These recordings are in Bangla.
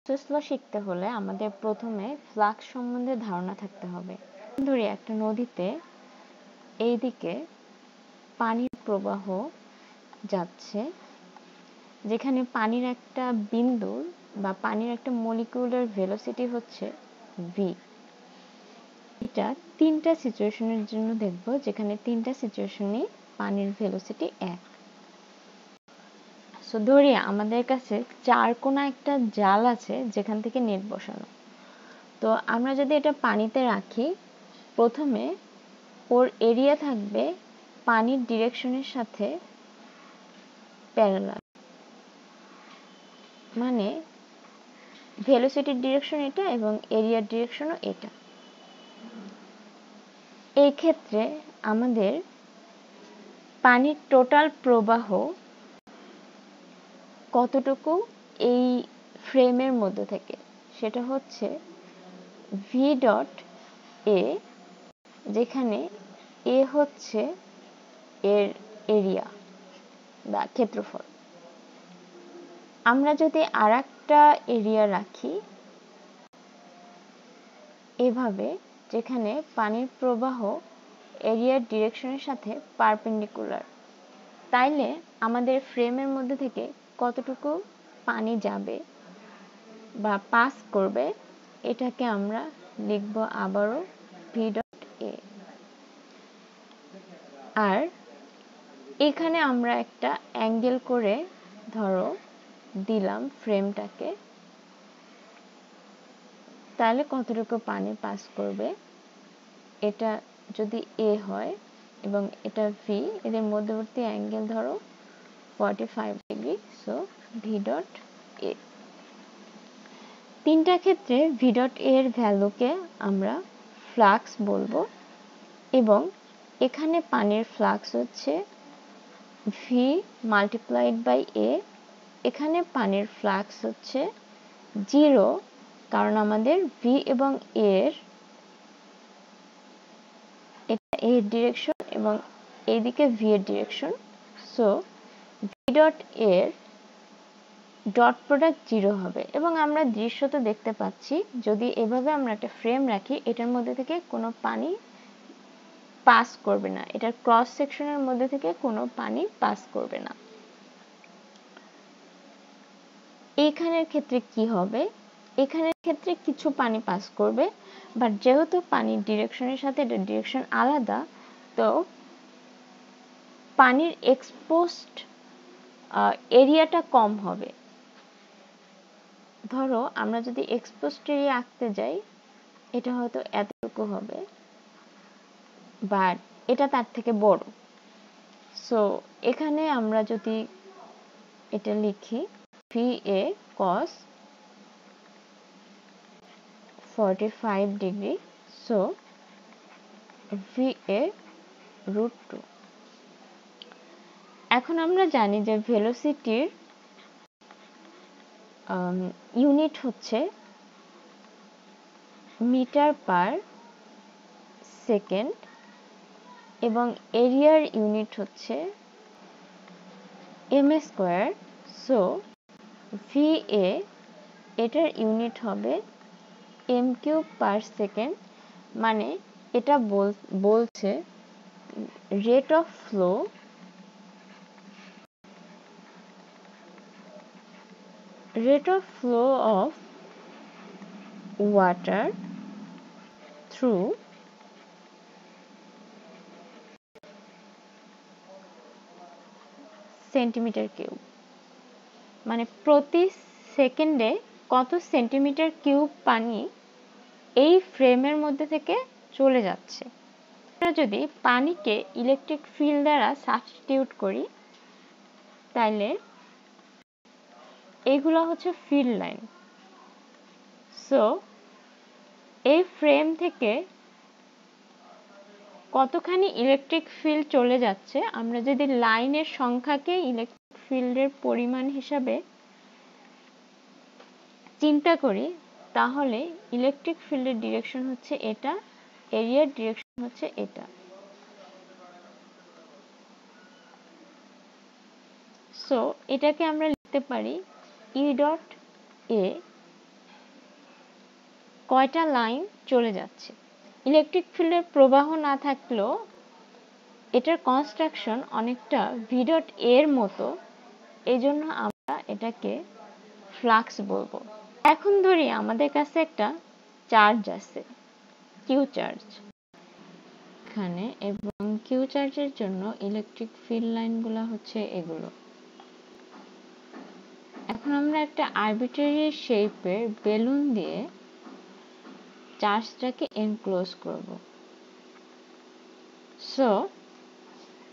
স্রোত ল শিখতে হলে আমাদের প্রথমে ফ্লাক্স সম্বন্ধে ধারণা থাকতে হবে। ধরি একটা নদীতে এইদিকে পানির প্রবাহ যাচ্ছে, যেখানে পানির একটা বিন্দুর বা পানির একটা মলিকিউলার ভেলোসিটি হচ্ছে ভি। এটা তিনটা সিচুয়েশনের জন্য দেখব, যেখানে তিনটা সিচুয়েশনে পানির ভেলোসিটি এক। সো ধরি আমাদের কাছে চার কোণা একটা জাল আছে যেখান থেকে নেট বসানো। তো আমরা যদি এটা পানিতে রাখি, প্রথমে ওর এরিয়া থাকবে পানির ডিরেকশনের সাথে প্যারালাল, মানে ভেলোসিটির ডিরেকশন এটা এবং এরিয়ার ডিরেকশনও এটা। এই ক্ষেত্রে আমাদের পানির টোটাল প্রবাহ কতটুকু এই ফ্রেমের মধ্যে থেকে, সেটা হচ্ছে ভি ডট এ, যেখানে এ হচ্ছে এর এরিয়া বা ক্ষেত্রফল। আমরা যদি আরেকটা এরিয়া রাখি এভাবে, যেখানে পানির প্রবাহ এরিয়ার ডিরেকশনের সাথে পারপেন্ডিকুলার, তাইলে আমাদের ফ্রেমের মধ্যে থেকে কতটুকু পানি যাবে বা পাস করবে, এটাকে আমরা লিখব আবারও ভি ডট এ। আর এখানে আমরা একটা অ্যাঙ্গেল করে ধরো দিলাম ফ্রেমটাকে, তাহলে কতটুকু পানি পাস করবে, এটা যদি এ হয় এবং এটা ভি, এদের মধ্যবর্তী অ্যাঙ্গেল ধরো 45 degree, so V dot A. তিনটা ক্ষেত্রে ভি ডট এর ভ্যালুকে আমরা ফ্লাক্স বলবো, এবং এখানে পানির ফ্লাক্স হচ্ছে ভি মাল্টিপ্লাইড বাই এ। এখানে পানির ফ্লাক্স হচ্ছে 0, কারণ আমাদের ভি এবং এর এটা এর ডিরেকশন এবং এইদিকে ভি এর ডিরেকশন, সো ভি ডট এর ডট প্রোডাক্ট 0 হবে। এবং আমরা দৃশ্যত দেখতে পাচ্ছি, যদি এভাবে আমরা একটা ফ্রেম রাখি, এটার মধ্যে থেকে কোনো পানি পাস করবে না, এটার ক্রস সেকশনের মধ্যে থেকে কোনো পানি পাস করবে না। এইখানের ক্ষেত্রে কি হবে, এখানের ক্ষেত্রে কিছু পানি পাস করবে, বাট যেহেতু পানির ডিরেকশনের সাথে এটা ডিরেকশন আলাদা, তো পানির এক্সপোজড এরিয়াটা কম হবে। ধরো আমরা যদি এক্সপোজড এরিয়া আঁকতে যাই, এটা হয়তো এতটুকু হবে, বাট এটা তার থেকে বড়। সো এখানে আমরা যদি এটা লিখি v a cos 45 degree, so v a root 2। এখন আমরা জানি যে ভেলোসিটির ইউনিট হচ্ছে মিটার পার সেকেন্ড এবং এরিয়ার ইউনিট হচ্ছে m square. So v a এটার ইউনিট হবে এম কিউব পার সেকেন্ড, মানে এটা বলছে rate of flow of water through centimetre cube, মানে প্রতি সেকেন্ডে কত সেন্টিমিটার কিউব পানি এই ফ্রেমের মধ্যে থেকে চলে যাচ্ছে। আমরা যদি পানিকে ইলেকট্রিক ফিল্ড দ্বারা সাবস্টিটিউট করি, তাইলে এইগুলো হচ্ছে ফিল্ড লাইন। সো এই ফ্রেম থেকে কতখানি ইলেকট্রিক ফিল্ড চলে যাচ্ছে, আমরা যদি লাইনের সংখ্যাকে ইলেকট্রিক ফিল্ডের পরিমাণ হিসাবে চিন্তা করি, তাহলে ইলেকট্রিক ফিল্ডের ডিরেকশন হচ্ছে এটা, এরিয়ার ডিরেকশন হচ্ছে এটা। সো এটাকে আমরা লিখতে পারি ই ডট এ কয়টা লাইন চলে যাচ্ছে। ইলেকট্রিক ফিল্ডের প্রবাহ না থাকলেও এটার কনস্ট্রাকশন অনেকটা ভি ডট এর মতো, এই জন্য আমরা এটাকে ফ্লাক্স বলবো। এখন ধরি আমাদের কাছে একটা চার্জ আছে, কিউ চার্জ এখানে, এবং কিউ চার্জের জন্য ইলেকট্রিক ফিল্ড লাইনগুলো হচ্ছে এগুলো। এখন আমরা একটা আরবিট্রারি শেপের বেলুন দিয়ে চার্জটাকে এনক্লোজ করব। সো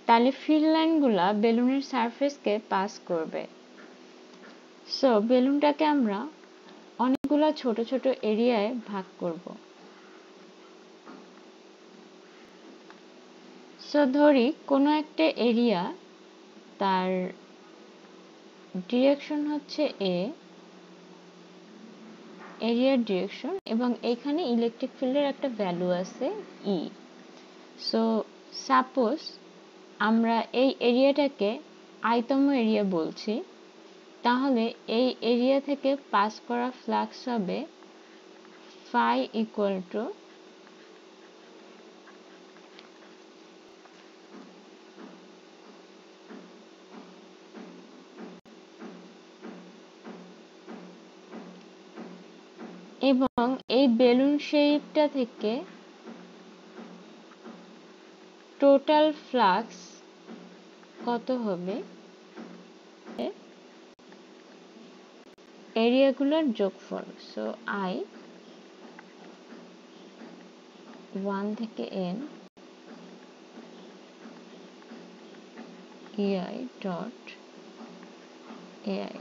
তাহলে ফিল্ড লাইনগুলা বেলুনের সারফেসকে পাস করবে। সো বেলুনটাকে আমরা অনেকগুলো ছোট ছোট এরিয়ায় ভাগ করব। সো ধরি কোনো একটা এরিয়া, তার ডিরেকশন হচ্ছে এ, এরিয়ার ডিরেকশন, এবং এখানে ইলেকট্রিক ফিল্ডের একটা ভ্যালু আছে ই। সো সাপোজ আমরা এই এরিয়াটাকে আইতম এরিয়া বলছি, তাহলে এই এরিয়া থেকে পাস করা ফ্লাক্স হবে ফাই ইকুয়াল টু এবং এই বেলুন শেপটা থেকে টোটাল ফ্লাক্স কত হবে, এরিয়াগুলোর যোগফল। সো আই 1 থেকে n ei dot ai।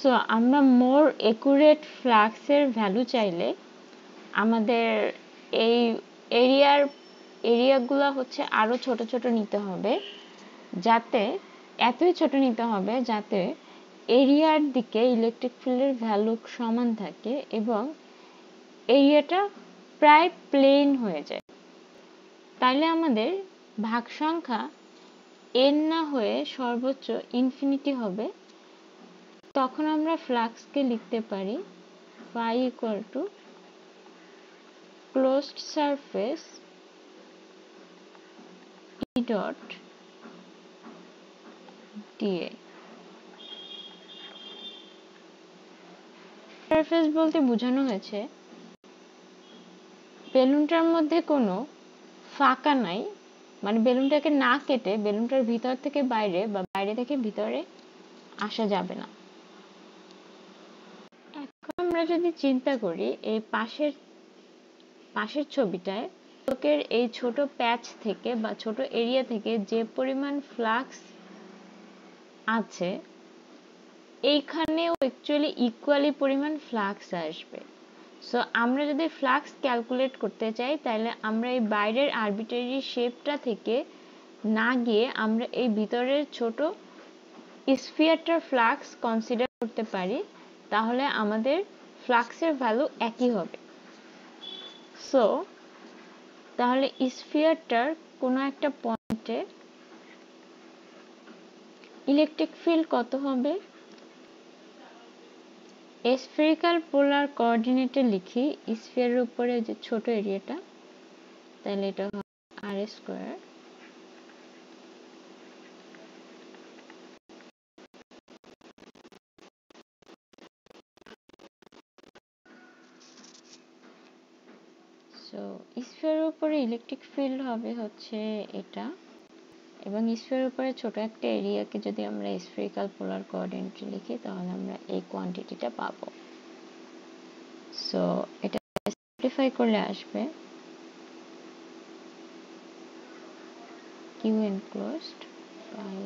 So আমরা মোর একুরেট ফ্লাক্সের ভ্যালু চাইলে আমাদের এই এরিয়াগুলো হচ্ছে আরো ছোট ছোট নিতে হবে, যাতে এতই ছোট নিতে হবে যাতে এরিয়ার দিকে ইলেকট্রিক ফিল্ডের ভ্যালু সমান থাকে এবং এরিয়াটা প্রায় প্লেন হয়ে যায়। তাইলে আমাদের ভাগ সংখ্যা n না হয়ে সর্বোচ্চ ইনফিনিটি হবে। তখন আমরা ফ্লাক্সকে লিখতে পারি phi equal to closed surface E dot dA। Surface বলতে বোঝানো হয়েছে বেলুনটার মধ্যে কোনো ফাঁকা নাই, মানে বেলুনটাকে না কেটে বেলুনটার ভিতর থেকে বাইরে বা বাইরে থেকে ভিতরে আসা যাবে না। এখন আমরা যদি চিন্তা করি এই পাশের ছবিটায় লোকের এই ছোট প্যাচ থেকে বা ছোট এরিয়া থেকে যে পরিমাণ ফ্লাক্স আছে, এইখানেও অ্যাকচুয়ালি ইকুয়ালি পরিমাণ ফ্লাক্স আসবে। সো আমরা যদি ফ্লাক্স ক্যালকুলেট করতে চাই, তাহলে আমরা এই বাইরের আরবিট্রারি শেপটা থেকে না গিয়ে আমরা এই ভিতরের ছোট স্ফিয়ারটার ফ্লাক্স কনসিডার করতে পারি, তাহলে আমাদের ফ্লাক্সের ভ্যালু একই হবে। সো তাহলে স্ফিয়ারটার কোনো একটা পয়েন্টে ইলেকট্রিক ফিল্ড কত হবে, স্ফেরিক্যাল পোলার কোঅর্ডিনেটে লিখি স্ফিয়ারের উপরে যে ছোট এরিয়াটা, তাহলে এটা হবে আর স্কয়ার সো স্ফিয়ারের উপরে ইলেকট্রিক ফিল্ড হবে হচ্ছে এটা, এবং স্ফিয়ারের উপরে ছোট একটা এরিয়াকে যদি আমরা স্ফেরিক্যাল পোলার কোঅর্ডিনেটে লিখি তাহলে আমরা এই কোয়ান্টিটিটা পাবো। সো এটা সিম্পলিফাই করলে আসবে q enclosed by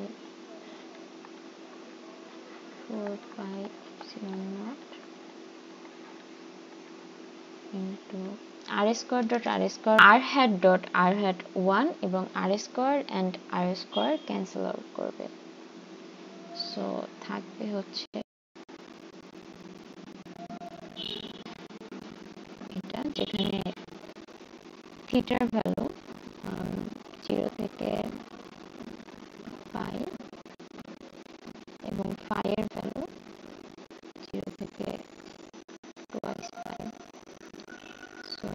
4 pi epsilon naught into r square dot r square, r hat dot r hat 1 এবং r square and r square cancel out করবে। সো থাকবে হচ্ছে এটা, যেখানে থিটার ভ্যালু 0 থেকে পাই এবং ফাই এর ভ্যালু 0 থেকে 2 পাই। সো